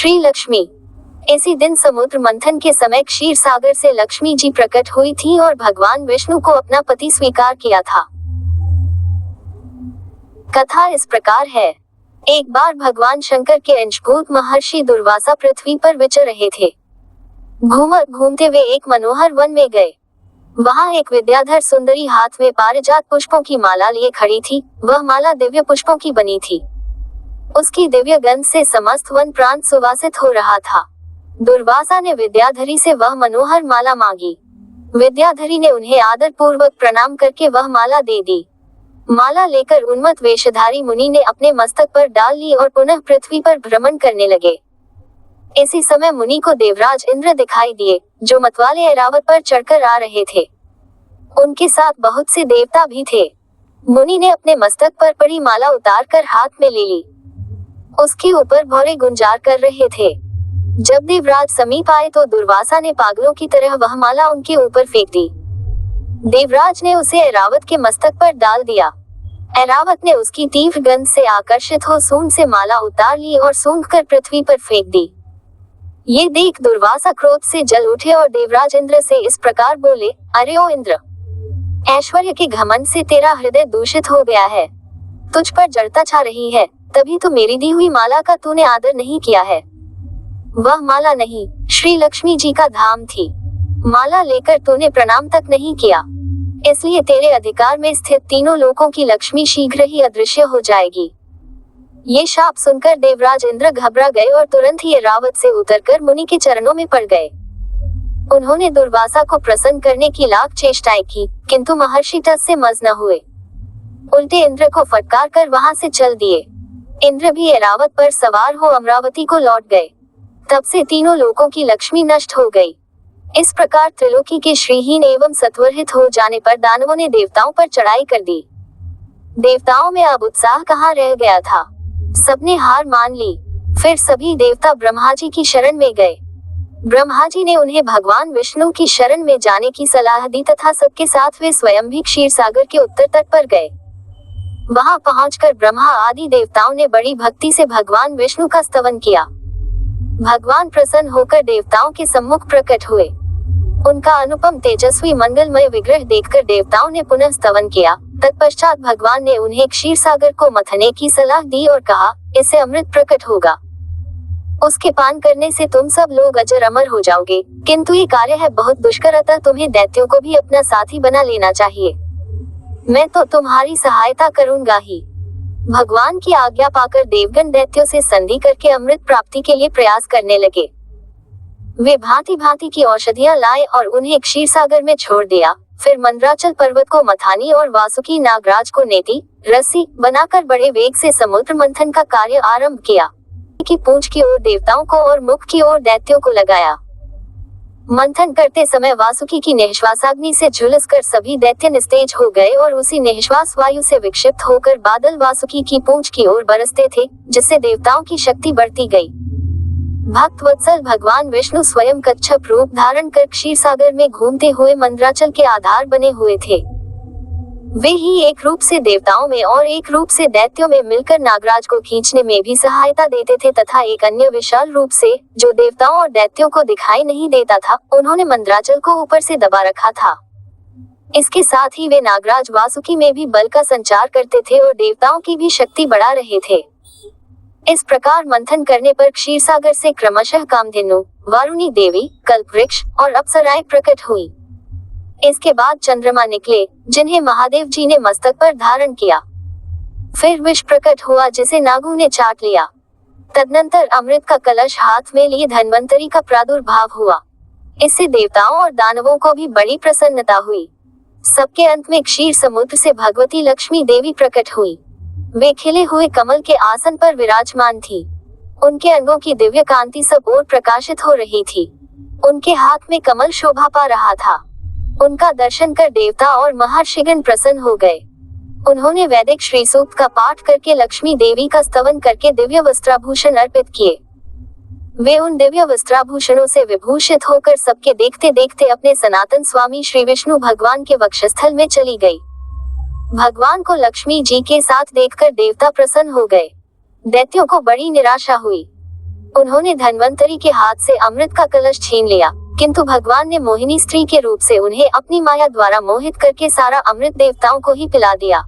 श्री लक्ष्मी। इसी दिन समुद्र मंथन के समय क्षीर सागर से लक्ष्मी जी प्रकट हुई थी और भगवान विष्णु को अपना पति स्वीकार किया था। कथा इस प्रकार है। एक बार भगवान शंकर के अंशभूत महर्षि दुर्वासा पृथ्वी पर विचर रहे थे। घूमते वे एक मनोहर वन में गए। वहां एक विद्याधर सुंदरी हाथ में पारिजात पुष्पों की माला लिए खड़ी थी। वह माला दिव्य पुष्पों की बनी थी। उसकी दिव्य गंध से समस्त वन प्रांत सुवासित हो रहा था। दुर्वासा ने विद्याधरी से वह मनोहर माला मांगी। विद्याधरी ने उन्हें आदर पूर्वक प्रणाम करके वह माला दे दी। माला लेकर उन्मत्त वेशधारी मुनि ने अपने मस्तक पर डाल ली और पुनः पृथ्वी पर भ्रमण करने लगे। इसी समय मुनि को देवराज इंद्र दिखाई दिए, जो मतवाले ऐरावत पर चढ़कर आ रहे थे। उनके साथ बहुत से देवता भी थे। मुनि ने अपने मस्तक पर पड़ी माला उतारकर हाथ में ले ली। उसके ऊपर भौरे गुंजार कर रहे थे। जब देवराज समीप आए तो दुर्वासा ने पागलों की तरह वह माला उनके ऊपर फेंक दी। देवराज ने उसे ऐरावत के मस्तक पर डाल दिया। ऐरावत ने उसकी तीव्र गंध से आकर्षित हो सूंड से माला उतार ली और सूंघ कर पृथ्वी पर फेंक दी। ये देख दुर्वासा क्रोध से जल उठे और देवराज इंद्र से इस प्रकार बोले, अरे ओ इंद्र, ऐश्वर्य के घमंड से तेरा हृदय दूषित हो गया है। तुझ पर जड़ता छा रही है, तभी तो मेरी दी हुई माला का तूने आदर नहीं किया है। वह माला नहीं, श्री लक्ष्मी जी का धाम थी। माला लेकर तूने प्रणाम तक नहीं किया, इसलिए तेरे अधिकार में स्थित तीनों लोकों की लक्ष्मी शीघ्र ही अदृश्य हो जाएगी। ये शाप सुनकर देवराज इंद्र घबरा गए और तुरंत ही ऐरावत से उतरकर मुनि के चरणों में पड़ गए। उन्होंने दुर्वासा को प्रसन्न करने की लाख चेष्टाएं की, किंतु महर्षि टस से मज न हुए। उल्टे इंद्र को फटकार कर वहां से चल दिए। इंद्र भी ऐरावत पर सवार हो अमरावती को लौट गए। तब से तीनों लोकों की लक्ष्मी नष्ट हो गई। इस प्रकार त्रिलोकी के श्रीहीन एवं सत्वरहित हो जाने पर दानवों ने देवताओं पर चढ़ाई कर दी। देवताओं में अब उत्साह कहाँ रह गया था। सबने हार मान ली। फिर सभी देवता ब्रह्मा जी की शरण में गए। ब्रह्मा जी ने उन्हें भगवान विष्णु की शरण में जाने की सलाह दी तथा सबके साथ वे स्वयं भी क्षीर सागर के उत्तर तट पर गए। वहां पहुंचकर ब्रह्मा आदि देवताओं ने बड़ी भक्ति से भगवान विष्णु का स्तवन किया। भगवान प्रसन्न होकर देवताओं के सम्मुख प्रकट हुए। उनका अनुपम तेजस्वी मंगलमय विग्रह देखकर देवताओं ने पुनः स्तवन किया। तत्पश्चात भगवान ने उन्हें क्षीर सागर को मथने की सलाह दी और कहा, इससे अमृत प्रकट होगा। उसके पान करने से तुम सब लोग अजर अमर हो जाओगे, किंतु ये कार्य है बहुत दुष्कर, अतः तुम्हें दैत्यों को भी अपना साथी बना लेना चाहिए। मैं तो तुम्हारी सहायता करूंगा ही। भगवान की आज्ञा पाकर देवगण दैत्यों से संधि करके अमृत प्राप्ति के लिए प्रयास करने लगे। वे भांति भांति की औषधियां लाए और उन्हें क्षीर सागर में छोड़ दिया। फिर मंदराचल पर्वत को मथानी और वासुकी नागराज को नेति रस्सी बनाकर बड़े वेग से समुद्र मंथन का कार्य आरंभ किया। की पूंछ की ओर देवताओं को और मुख की ओर दैत्यों को लगाया। मंथन करते समय वासुकी की निःश्वासाग्नि से झुलसकर सभी दैत्य निस्तेज हो गए और उसी निःश्वास वायु से विक्षिप्त होकर बादल वासुकी की पूंछ की ओर बरसते थे, जिससे देवताओं की शक्ति बढ़ती गई। भक्त वत्सल भगवान विष्णु स्वयं कच्छप रूप धारण कर क्षीर सागर में घूमते हुए मंदराचल के आधार बने हुए थे। वे ही एक रूप से देवताओं में और एक रूप से दैत्यों में मिलकर नागराज को खींचने में भी सहायता देते थे तथा एक अन्य विशाल रूप से, जो देवताओं और दैत्यों को दिखाई नहीं देता था, उन्होंने मंदराचल को ऊपर से दबा रखा था। इसके साथ ही वे नागराज वासुकी में भी बल का संचार करते थे और देवताओं की भी शक्ति बढ़ा रहे थे। इस प्रकार मंथन करने पर क्षीर सागर से क्रमशः कामधेनु, वारुणी देवी, कल्पवृक्ष और अप्सराएं प्रकट हुई। इसके बाद चंद्रमा निकले, जिन्हें महादेव जी ने मस्तक पर धारण किया। फिर विष प्रकट हुआ, जिसे नागों ने चाट लिया। तदनंतर अमृत का कलश हाथ में लिए धन्वंतरी का प्रादुर्भाव हुआ। इससे देवताओं और दानवों को भी बड़ी प्रसन्नता हुई। सबके अंत में क्षीर समुद्र से भगवती लक्ष्मी देवी प्रकट हुई। वे खिले हुए कमल के आसन पर विराजमान थी। उनके अंगों की दिव्य कांति सब ओर प्रकाशित हो रही थी। उनके हाथ में कमल शोभा पा रहा था। उनका दर्शन कर देवता और महर्षिगण प्रसन्न हो गए। उन्होंने वैदिक श्री सूक्त का पाठ करके लक्ष्मी देवी का स्तवन करके दिव्य वस्त्राभूषण अर्पित किए। वे उन दिव्य वस्त्राभूषणों से विभूषित होकर सबके देखते देखते अपने सनातन स्वामी श्री विष्णु भगवान के वक्षस्थल में चली गई। भगवान को लक्ष्मी जी के साथ देखकर देवता प्रसन्न हो गए। दैत्यों को बड़ी निराशा हुई। उन्होंने धन्वंतरी के हाथ से अमृत का कलश छीन लिया, किंतु भगवान ने मोहिनी स्त्री के रूप से उन्हें अपनी माया द्वारा मोहित करके सारा अमृत देवताओं को ही पिला दिया।